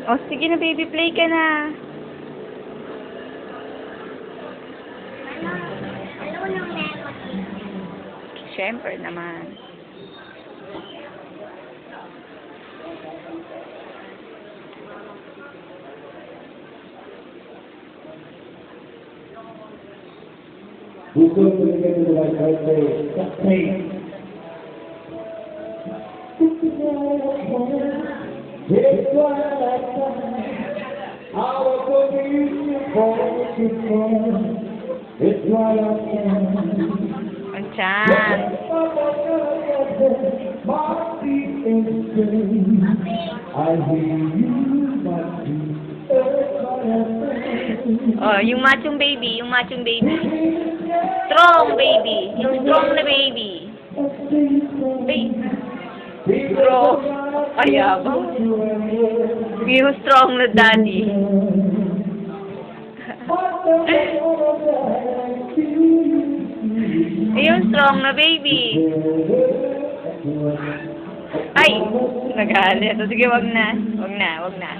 O, sige na, baby. Play ka na. Ano yung meron? Siyempre naman. Bukod sa mga nila sa faith. It's what I find. Our belief for it's what I find. Ang tiyan. I hear you, my Oh, yung machong baby. Yung machong baby. Strong baby. Yung strong na baby. Strong. Ayabang. Yung strong na daddy. Yung strong na baby. Ay! Nagalit. Sige, wag na. Wag na, wag na.